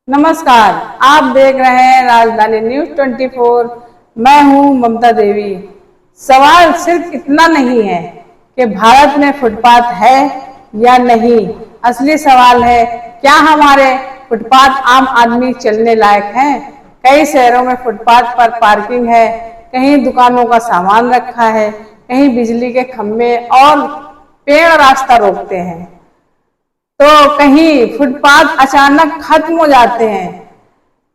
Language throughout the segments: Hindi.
नमस्कार, आप देख रहे हैं राजधानी न्यूज 24। मैं हूं ममता देवी। सवाल सिर्फ इतना नहीं है कि भारत में फुटपाथ है या नहीं। असली सवाल है, क्या हमारे फुटपाथ आम आदमी चलने लायक हैं? कई शहरों में फुटपाथ पर पार्किंग है, कहीं दुकानों का सामान रखा है, कहीं बिजली के खंभे और पेड़ रास्ता रोकते हैं, तो कहीं फुटपाथ अचानक खत्म हो जाते हैं।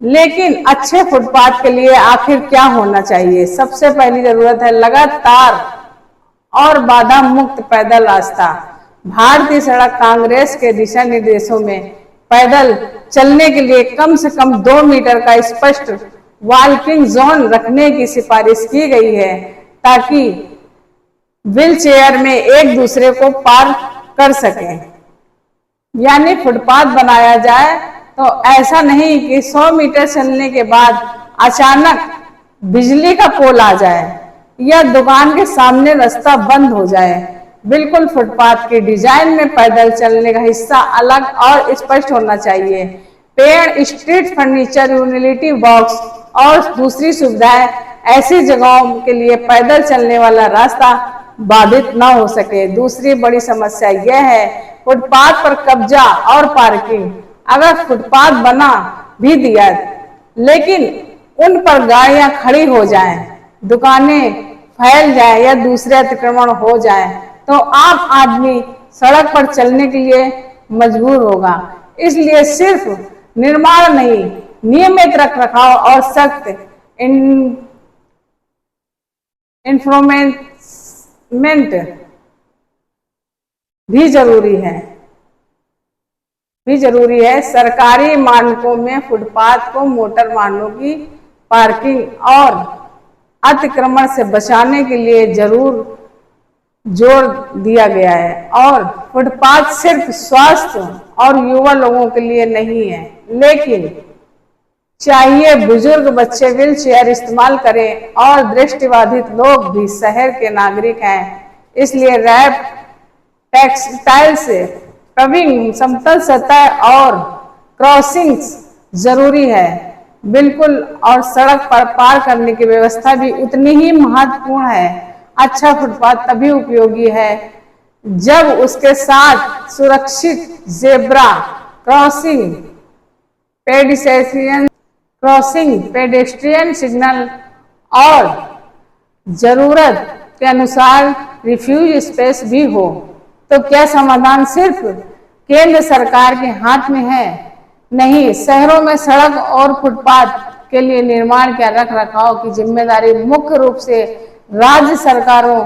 लेकिन अच्छे फुटपाथ के लिए आखिर क्या होना चाहिए? सबसे पहली जरूरत है लगातार और बाधा मुक्त पैदल रास्ता। भारतीय सड़क कांग्रेस के दिशा निर्देशों में पैदल चलने के लिए कम से कम 2 मीटर का स्पष्ट वॉकिंग जोन रखने की सिफारिश की गई है, ताकि व्हील चेयर में एक दूसरे को पार कर सकें। यानी फुटपाथ बनाया जाए तो ऐसा नहीं कि 100 मीटर चलने के बाद अचानक बिजली का पोल आ जाए या दुकान के सामने रास्ता बंद हो जाए। बिल्कुल फुटपाथ के डिजाइन में पैदल चलने का हिस्सा अलग और स्पष्ट होना चाहिए। पेड़, स्ट्रीट फर्नीचर, यूटिलिटी बॉक्स और दूसरी सुविधाएं ऐसी जगहों के लिए पैदल चलने वाला रास्ता बाधित न हो सके। दूसरी बड़ी समस्या यह है फुटपाथ पर कब्जा और पार्किंग। अगर फुटपाथ बना भी दिया लेकिन उन पर गाड़ियां खड़ी हो जाएं, दुकानें फैल जाएं या दूसरे अतिक्रमण हो जाएं, तो आम आदमी सड़क पर चलने के लिए मजबूर होगा। इसलिए सिर्फ निर्माण नहीं, नियमित रखरखाव और सख्त इन्फ्रोमेंट भी जरूरी है। सरकारी मानकों में फुटपाथ को मोटर वाहनों की पार्किंग और अतिक्रमण से बचाने के लिए जरूर जोर दिया गया है। और फुटपाथ सिर्फ स्वास्थ्य और युवा लोगों के लिए नहीं है, लेकिन चाहिए बुजुर्ग, बच्चे व्हील चेयर इस्तेमाल करें और दृष्टिबाधित लोग भी शहर के नागरिक हैं। इसलिए रैप, टेक्सटाइल से कविंग, समतल सतह और क्रॉसिंग्स जरूरी है। बिल्कुल, और सड़क पर पार करने की व्यवस्था भी उतनी ही महत्वपूर्ण है। अच्छा फुटपाथ तभी उपयोगी है जब उसके साथ सुरक्षित जेब्रा क्रॉसिंग, पेडेस्ट्रियन सिग्नल और जरूरत के अनुसार रिफ्यूज स्पेस भी हो। तो क्या समाधान सिर्फ केंद्र सरकार के हाथ में है? नहीं, शहरों में सड़क और फुटपाथ के लिए निर्माण के रखरखाव की जिम्मेदारी मुख्य रूप से राज्य सरकारों,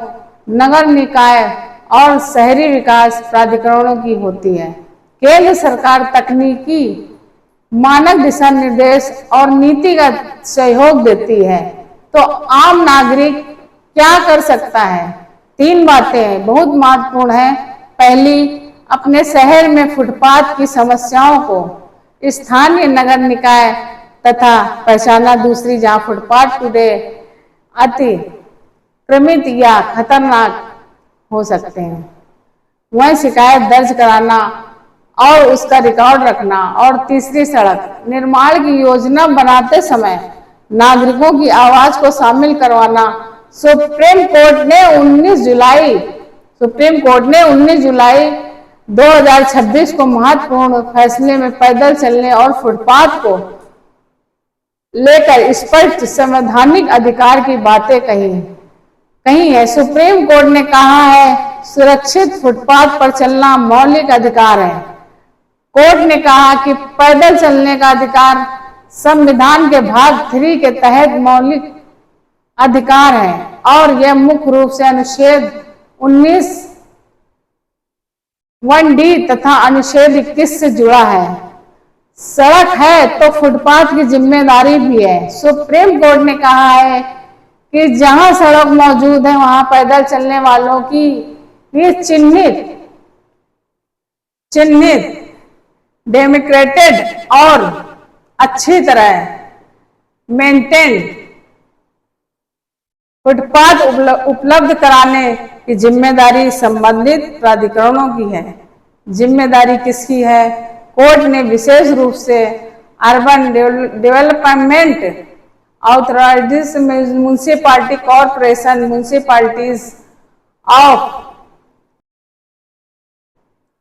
नगर निकाय और शहरी विकास प्राधिकरणों की होती है। केंद्र सरकार तकनीकी मानक, दिशा निर्देश और नीतिगत सहयोग देती है, तो आम नागरिक क्या कर सकता है? 3 बातें बहुत महत्वपूर्ण हैं। पहली, अपने शहर में फुटपाथ की समस्याओं को स्थानीय नगर निकाय तथा पहचाना। दूसरी, जहां फुटपाथ टुडे अतिक्रमित या खतरनाक हो सकते हैं, वहीं शिकायत दर्ज कराना और उसका रिकॉर्ड रखना। और तीसरी, सड़क निर्माण की योजना बनाते समय नागरिकों की आवाज को शामिल करवाना। सुप्रीम कोर्ट ने 19 जुलाई 2026 को महत्वपूर्ण फैसले में पैदल चलने और फुटपाथ को लेकर स्पष्ट संवैधानिक अधिकार की बातें कही है। सुप्रीम कोर्ट ने कहा है, सुरक्षित फुटपाथ पर चलना मौलिक अधिकार है। कोर्ट ने कहा कि पैदल चलने का अधिकार संविधान के भाग 3 के तहत मौलिक अधिकार है और यह मुख्य रूप से अनुच्छेद 19(1)(d) तथा अनुच्छेद 21 से जुड़ा है। सड़क है तो फुटपाथ की जिम्मेदारी भी है। सुप्रीम कोर्ट ने कहा है कि जहां सड़क मौजूद है वहां पैदल चलने वालों की चिन्हित, डेमोक्रेटेड और अच्छी तरह मेंटेन्ड फुटपाथ उपलब्ध कराने की जिम्मेदारी संबंधित प्राधिकरणों की है। जिम्मेदारी किसकी है? कोर्ट ने विशेष रूप से urban development authorities, municipality corporation, municipalities of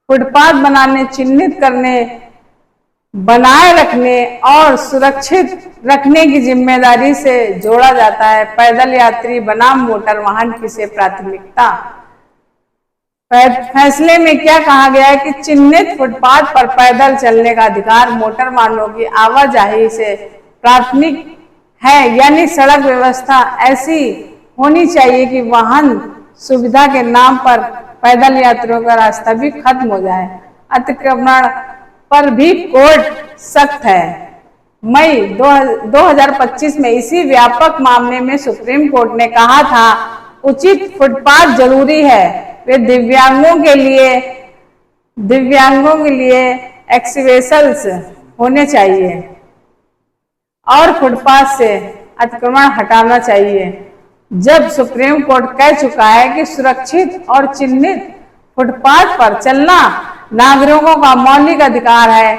footpath बनाने, चिन्हित करने, बनाए रखने और सुरक्षित रखने की जिम्मेदारी से जोड़ा जाता है। पैदल यात्री बनाम मोटर वाहन किसे प्राथमिकता? फैसले में क्या कहा गया है कि चिन्हित फुटपाथ पर पैदल चलने का अधिकार मोटर वाहनों की आवाजाही से प्राथमिक है, यानी सड़क व्यवस्था ऐसी होनी चाहिए कि वाहन सुविधा के नाम पर पैदल यात्रियों का रास्ता भी खत्म हो जाए। अतिक्रमण पर भी कोर्ट सख्त है। मई 2025 में इसी व्यापक मामले में सुप्रीम कोर्ट ने कहा था उचित फुटपाथ जरूरी है, वे दिव्यांगों के लिए एक्सेसिबल होने चाहिए और फुटपाथ से अतिक्रमण हटाना चाहिए। जब सुप्रीम कोर्ट कह चुका है कि सुरक्षित और चिन्हित फुटपाथ पर चलना नागरिकों का मौलिक अधिकार है,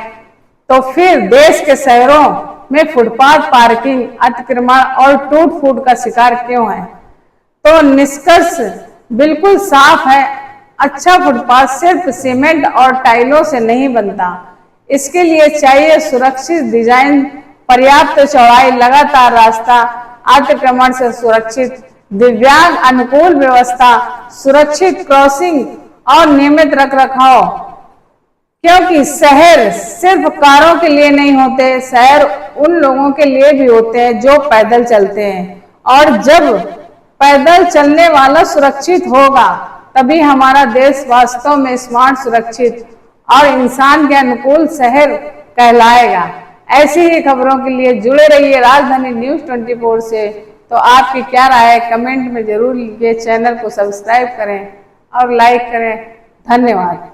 तो फिर देश के शहरों में फुटपाथ पार्किंग, अतिक्रमण और टूट फूट का शिकार क्यों है? तो निष्कर्ष बिल्कुल साफ है, अच्छा फुटपाथ सिर्फ सीमेंट और टाइलों से नहीं बनता। इसके लिए चाहिए सुरक्षित डिजाइन, पर्याप्त चौड़ाई, लगातार रास्ता, अतिक्रमण से सुरक्षित, दिव्यांग अनुकूल व्यवस्था, सुरक्षित क्रॉसिंग और नियमित रखरखाव। क्योंकि शहर सिर्फ कारों के लिए नहीं होते, शहर उन लोगों के लिए भी होते हैं जो पैदल चलते हैं। और जब पैदल चलने वाला सुरक्षित होगा तभी हमारा देश वास्तव में स्मार्ट, सुरक्षित और इंसान के अनुकूल शहर कहलाएगा। ऐसी ही खबरों के लिए जुड़े रहिए राजधानी न्यूज 24 से। तो आपकी क्या राय है कमेंट में जरूर लिखिए। चैनल को सब्सक्राइब करें और लाइक करें। धन्यवाद।